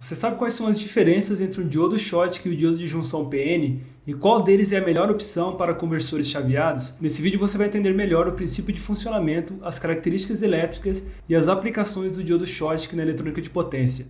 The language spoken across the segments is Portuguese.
Você sabe quais são as diferenças entre o diodo Schottky e o diodo de junção PN e qual deles é a melhor opção para conversores chaveados? Nesse vídeo você vai entender melhor o princípio de funcionamento, as características elétricas e as aplicações do diodo Schottky na eletrônica de potência.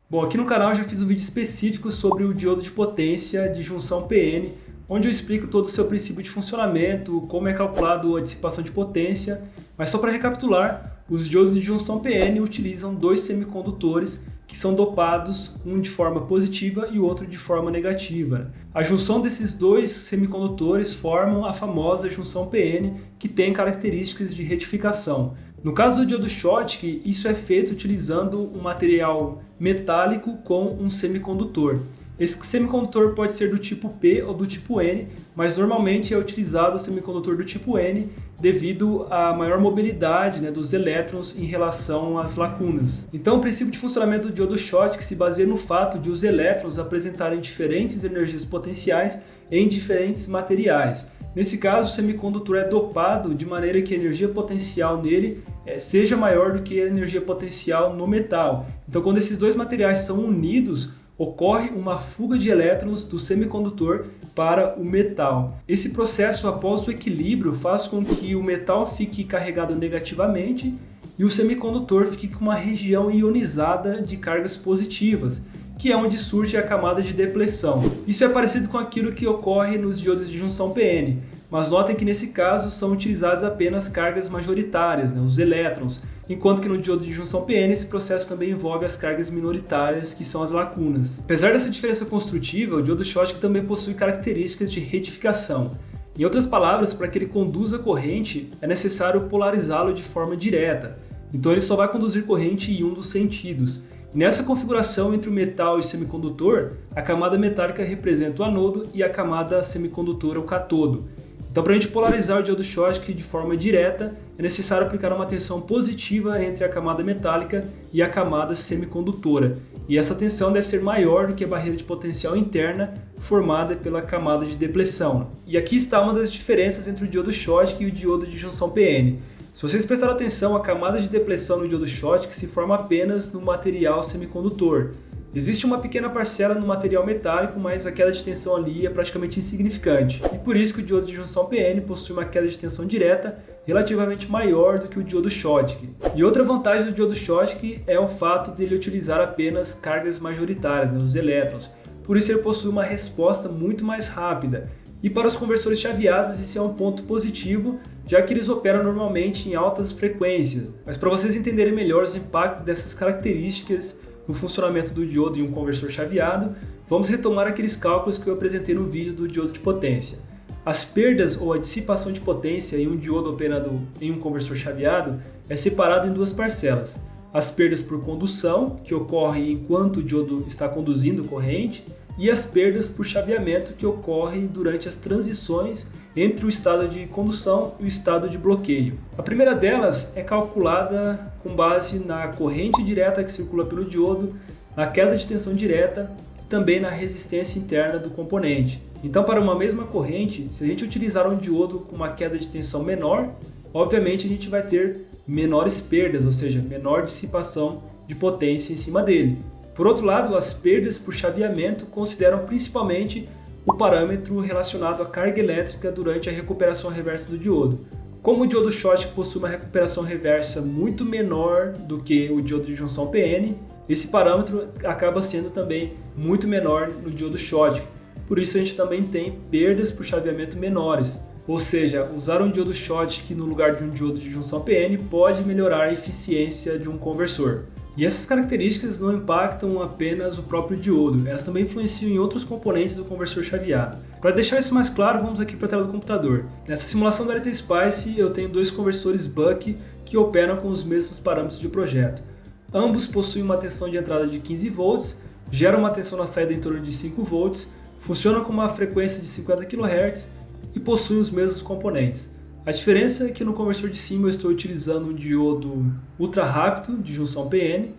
Bom, aqui no canal eu já fiz um vídeo específico sobre o diodo de potência de junção PN, onde eu explico todo o seu princípio de funcionamento, como é calculado a dissipação de potência, mas só para recapitular, os diodos de junção PN utilizam dois semicondutores que são dopados, um de forma positiva e o outro de forma negativa. A junção desses dois semicondutores formam a famosa junção PN, que tem características de retificação. No caso do diodo Schottky, isso é feito utilizando um material metálico com um semicondutor. Esse semicondutor pode ser do tipo P ou do tipo N, mas normalmente é utilizado o semicondutor do tipo N devido à maior mobilidade dos elétrons em relação às lacunas. Então o princípio de funcionamento do diodo Schottky se baseia no fato de os elétrons apresentarem diferentes energias potenciais em diferentes materiais. Nesse caso, o semicondutor é dopado de maneira que a energia potencial nele seja maior do que a energia potencial no metal. Então quando esses dois materiais são unidos, ocorre uma fuga de elétrons do semicondutor para o metal. Esse processo, após o equilíbrio, faz com que o metal fique carregado negativamente e o semicondutor fique com uma região ionizada de cargas positivas, que é onde surge a camada de depleção. Isso é parecido com aquilo que ocorre nos diodos de junção PN, mas notem que nesse caso são utilizadas apenas cargas majoritárias, os elétrons, enquanto que no diodo de junção PN esse processo também envolve as cargas minoritárias, que são as lacunas. Apesar dessa diferença construtiva, o diodo Schottky também possui características de retificação. Em outras palavras, para que ele conduza corrente, é necessário polarizá-lo de forma direta. Então ele só vai conduzir corrente em um dos sentidos. E nessa configuração entre o metal e o semicondutor, a camada metálica representa o anodo e a camada semicondutora o catodo. Então, para a gente polarizar o diodo Schottky de forma direta, é necessário aplicar uma tensão positiva entre a camada metálica e a camada semicondutora. E essa tensão deve ser maior do que a barreira de potencial interna formada pela camada de depleção. E aqui está uma das diferenças entre o diodo Schottky e o diodo de junção PN. Se vocês prestarem atenção, a camada de depleção no diodo Schottky se forma apenas no material semicondutor. Existe uma pequena parcela no material metálico, mas a queda de tensão ali é praticamente insignificante. E por isso que o diodo de junção PN possui uma queda de tensão direta relativamente maior do que o diodo Schottky. E outra vantagem do diodo Schottky é o fato de ele utilizar apenas cargas majoritárias, os elétrons. Por isso ele possui uma resposta muito mais rápida. E para os conversores chaveados isso é um ponto positivo, já que eles operam normalmente em altas frequências. Mas para vocês entenderem melhor os impactos dessas características no funcionamento do diodo em um conversor chaveado, vamos retomar aqueles cálculos que eu apresentei no vídeo do diodo de potência. As perdas ou a dissipação de potência em um diodo operando em um conversor chaveado é separado em duas parcelas. As perdas por condução, que ocorrem enquanto o diodo está conduzindo corrente, e as perdas por chaveamento, que ocorrem durante as transições entre o estado de condução e o estado de bloqueio. A primeira delas é calculada com base na corrente direta que circula pelo diodo, na queda de tensão direta e também na resistência interna do componente. Então, para uma mesma corrente, se a gente utilizar um diodo com uma queda de tensão menor, obviamente a gente vai ter menores perdas, ou seja, menor dissipação de potência em cima dele. Por outro lado, as perdas por chaveamento consideram principalmente o parâmetro relacionado à carga elétrica durante a recuperação reversa do diodo. Como o diodo Schottky possui uma recuperação reversa muito menor do que o diodo de junção PN, esse parâmetro acaba sendo também muito menor no diodo Schottky. Por isso a gente também tem perdas por chaveamento menores. Ou seja, usar um diodo Schottky no lugar de um diodo de junção PN pode melhorar a eficiência de um conversor. E essas características não impactam apenas o próprio diodo, elas também influenciam em outros componentes do conversor chaveado. Para deixar isso mais claro, vamos aqui para a tela do computador. Nessa simulação da ElectroSpice eu tenho dois conversores Buck que operam com os mesmos parâmetros de projeto. Ambos possuem uma tensão de entrada de 15 volts, geram uma tensão na saída em torno de 5 volts, funcionam com uma frequência de 50 kHz e possuem os mesmos componentes. A diferença é que no conversor de cima eu estou utilizando um diodo ultra rápido de junção PN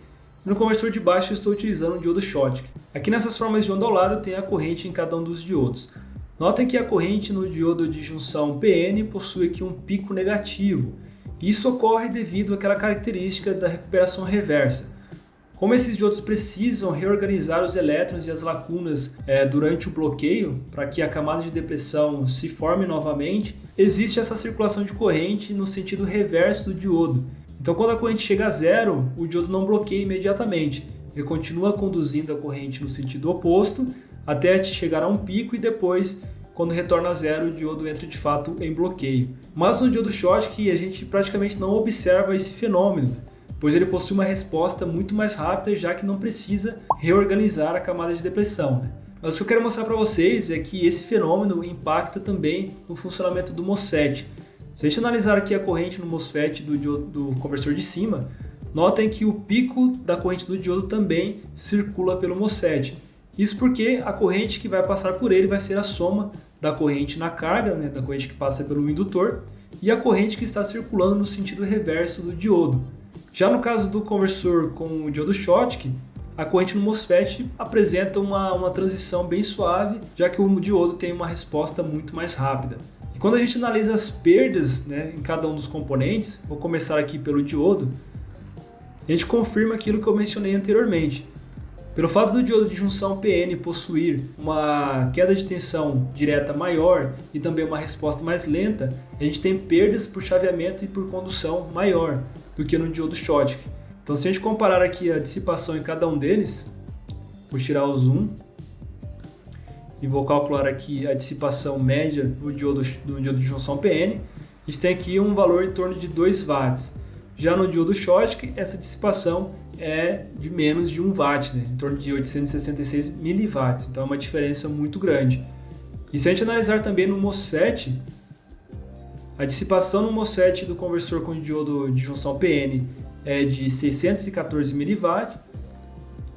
e no conversor de baixo eu estou utilizando um diodo Schottky. Aqui nessas formas de onda ao lado eu tenho a corrente em cada um dos diodos. Notem que a corrente no diodo de junção PN possui aqui um pico negativo Isso ocorre devido àquela característica da recuperação reversa. Como esses diodos precisam reorganizar os elétrons e as lacunas durante o bloqueio, para que a camada de depressão se forme novamente, existe essa circulação de corrente no sentido reverso do diodo. Então, quando a corrente chega a zero, o diodo não bloqueia imediatamente. Ele continua conduzindo a corrente no sentido oposto até chegar a um pico e depois, quando retorna a zero, o diodo entra de fato em bloqueio. Mas no diodo Schottky a gente praticamente não observa esse fenômeno, pois ele possui uma resposta muito mais rápida, já que não precisa reorganizar a camada de depressão. Mas o que eu quero mostrar para vocês é que esse fenômeno impacta também no funcionamento do MOSFET. Se a gente analisar aqui a corrente no MOSFET do conversor de cima, notem que o pico da corrente do diodo também circula pelo MOSFET. Isso porque a corrente que vai passar por ele vai ser a soma da corrente na carga, da corrente que passa pelo indutor, e a corrente que está circulando no sentido reverso do diodo. Já no caso do conversor com o diodo Schottky, a corrente no MOSFET apresenta uma transição bem suave, já que o diodo tem uma resposta muito mais rápida. E quando a gente analisa as perdas em cada um dos componentes, vou começar aqui pelo diodo, a gente confirma aquilo que eu mencionei anteriormente. Pelo fato do diodo de junção PN possuir uma queda de tensão direta maior e também uma resposta mais lenta, a gente tem perdas por chaveamento e por condução maior do que no diodo Schottky. Então, se a gente comparar aqui a dissipação em cada um deles, vou tirar o zoom e vou calcular aqui a dissipação média no diodo de junção PN, a gente tem aqui um valor em torno de 2 watts. Já no diodo Schottky, essa dissipação é de menos de 1 watt, em torno de 866 miliwatts, então é uma diferença muito grande. E se a gente analisar também no MOSFET, a dissipação no MOSFET do conversor com diodo de junção PN é de 614 miliwatts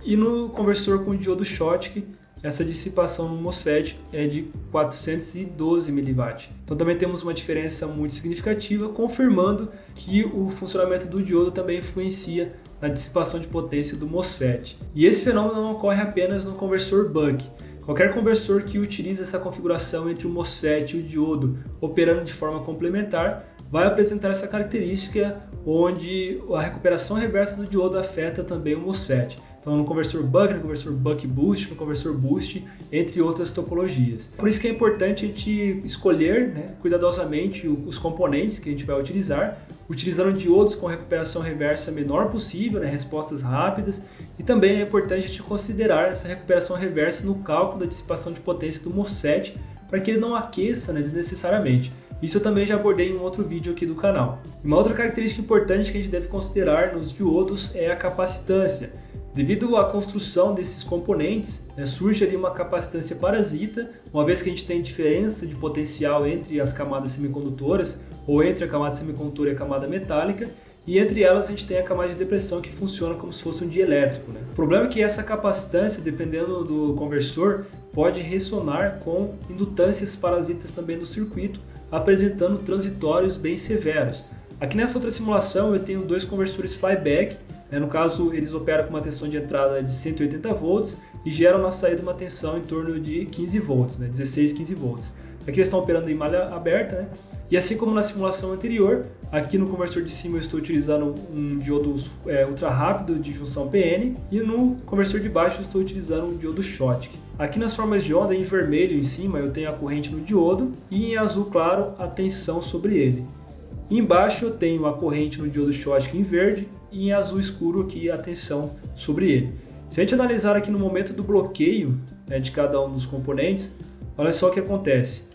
e no conversor com diodo Schottky essa dissipação no MOSFET é de 412 miliwatts. Então também temos uma diferença muito significativa, confirmando que o funcionamento do diodo também influencia na dissipação de potência do MOSFET. E esse fenômeno não ocorre apenas no conversor Buck. Qualquer conversor que utilize essa configuração entre o MOSFET e o diodo operando de forma complementar vai apresentar essa característica onde a recuperação reversa do diodo afeta também o MOSFET. Então, no conversor Buck, no conversor Buck Boost, no conversor Boost, entre outras topologias. Por isso que é importante a gente escolher cuidadosamente os componentes que a gente vai utilizar, utilizando diodos com recuperação reversa menor possível, respostas rápidas, e também é importante a gente considerar essa recuperação reversa no cálculo da dissipação de potência do MOSFET, para que ele não aqueça desnecessariamente. Isso eu também já abordei em um outro vídeo aqui do canal. Uma outra característica importante que a gente deve considerar nos diodos é a capacitância. Devido à construção desses componentes, surge ali uma capacitância parasita, uma vez que a gente tem diferença de potencial entre as camadas semicondutoras, ou entre a camada semicondutora e a camada metálica, e entre elas a gente tem a camada de depressão que funciona como se fosse um dielétrico. O problema é que essa capacitância, dependendo do conversor, pode ressonar com indutâncias parasitas também no circuito, apresentando transitórios bem severos. Aqui nessa outra simulação eu tenho 2 conversores flyback, no caso eles operam com uma tensão de entrada de 180 volts e geram na saída uma tensão em torno de 15 volts, 16, 15 volts. Aqui eles estão operando em malha aberta, e assim como na simulação anterior, aqui no conversor de cima eu estou utilizando um diodo ultra rápido de junção PN e no conversor de baixo eu estou utilizando um diodo Schottky. Aqui nas formas de onda, em vermelho em cima eu tenho a corrente no diodo e em azul claro a tensão sobre ele. E embaixo eu tenho a corrente no diodo Schottky em verde e em azul escuro aqui a tensão sobre ele. Se a gente analisar aqui no momento do bloqueio de cada um dos componentes, olha só o que acontece.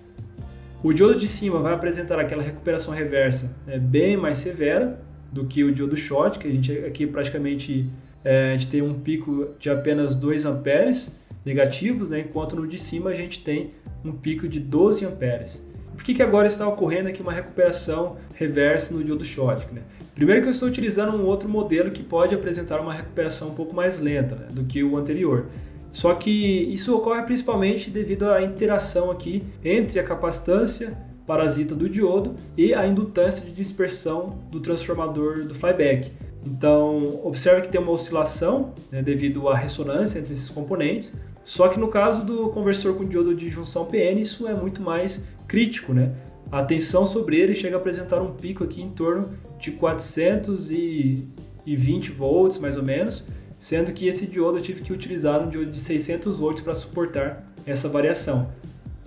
O diodo de cima vai apresentar aquela recuperação reversa bem mais severa do que o diodo Schottky. A gente aqui praticamente a gente tem um pico de apenas 2 amperes negativos, enquanto no de cima a gente tem um pico de 12 amperes. Por que agora está ocorrendo aqui uma recuperação reversa no diodo Schottky? Primeiro que eu estou utilizando um outro modelo que pode apresentar uma recuperação um pouco mais lenta do que o anterior. Só que isso ocorre principalmente devido à interação aqui entre a capacitância parasita do diodo e a indutância de dispersão do transformador do flyback. Então, observe que tem uma oscilação devido à ressonância entre esses componentes, só que no caso do conversor com diodo de junção PN, isso é muito mais crítico, a tensão sobre ele chega a apresentar um pico aqui em torno de 420 volts, mais ou menos, sendo que esse diodo eu tive que utilizar um diodo de 600 volts para suportar essa variação.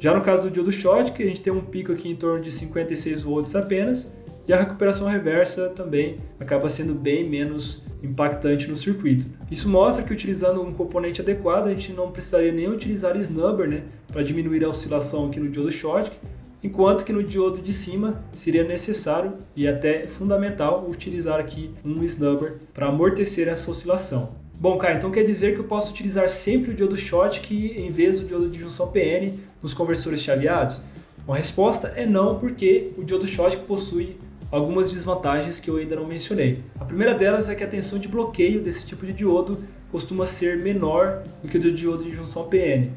Já no caso do diodo Schottky, a gente tem um pico aqui em torno de 56 volts apenas, e a recuperação reversa também acaba sendo bem menos impactante no circuito. Isso mostra que utilizando um componente adequado, a gente não precisaria nem utilizar snubber, né, para diminuir a oscilação aqui no diodo Schottky, enquanto que no diodo de cima seria necessário e até fundamental utilizar aqui um snubber para amortecer essa oscilação. Bom, Caio, então quer dizer que eu posso utilizar sempre o diodo Schottky em vez do diodo de junção PN nos conversores chaveados? Bom, a resposta é não, porque o diodo Schottky possui algumas desvantagens que eu ainda não mencionei. A primeira delas é que a tensão de bloqueio desse tipo de diodo costuma ser menor do que o do diodo de junção PN.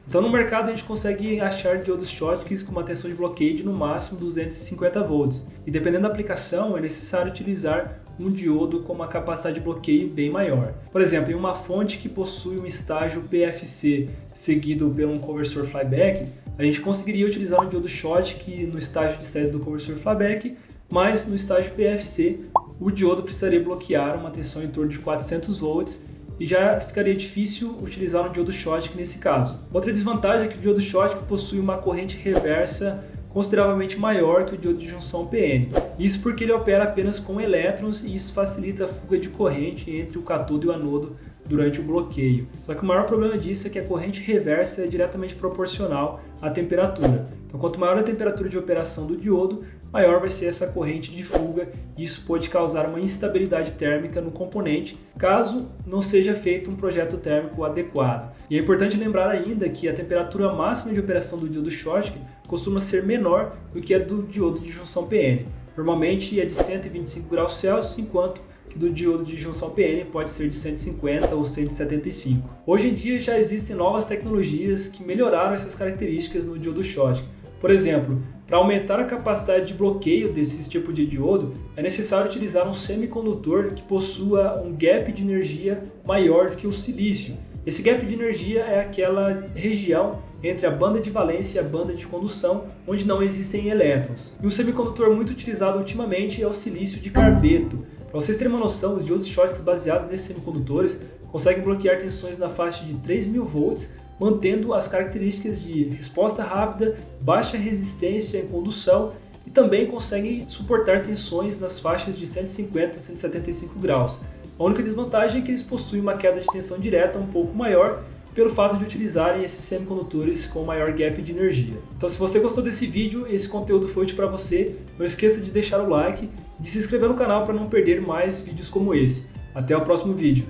Então no mercado a gente consegue achar diodos Schottky com uma tensão de bloqueio de no máximo 250 volts. E dependendo da aplicação é necessário utilizar um diodo com uma capacidade de bloqueio bem maior. Por exemplo, em uma fonte que possui um estágio PFC seguido por um conversor flyback, a gente conseguiria utilizar um diodo Schottky no estágio de série do conversor flyback, mas no estágio PFC o diodo precisaria bloquear uma tensão em torno de 400 volts e já ficaria difícil utilizar um diodo Schottky nesse caso. Outra desvantagem é que o diodo Schottky possui uma corrente reversa consideravelmente maior que o diodo de junção PN. Isso porque ele opera apenas com elétrons e isso facilita a fuga de corrente entre o cátodo e o anodo durante o bloqueio. Só que o maior problema disso é que a corrente reversa é diretamente proporcional à temperatura. Então, quanto maior a temperatura de operação do diodo, maior vai ser essa corrente de fuga e isso pode causar uma instabilidade térmica no componente, caso não seja feito um projeto térmico adequado. E é importante lembrar ainda que a temperatura máxima de operação do diodo Schottky costuma ser menor do que a do diodo de junção PN. Normalmente é de 125 graus Celsius, enquanto que do diodo de junção PN pode ser de 150 ou 175. Hoje em dia já existem novas tecnologias que melhoraram essas características no diodo Schottky. Por exemplo, para aumentar a capacidade de bloqueio desse tipo de diodo, é necessário utilizar um semicondutor que possua um gap de energia maior do que o silício. Esse gap de energia é aquela região entre a banda de valência e a banda de condução, onde não existem elétrons. E um semicondutor muito utilizado ultimamente é o silício de carbeto. Para vocês terem uma noção, os diodos Schottky baseados nesses semicondutores conseguem bloquear tensões na faixa de 3.000 volts, mantendo as características de resposta rápida, baixa resistência em condução e também conseguem suportar tensões nas faixas de 150 a 175 graus. A única desvantagem é que eles possuem uma queda de tensão direta um pouco maior pelo fato de utilizarem esses semicondutores com maior gap de energia. Então, se você gostou desse vídeo, esse conteúdo foi útil para você, não esqueça de deixar o like e de se inscrever no canal para não perder mais vídeos como esse. Até o próximo vídeo.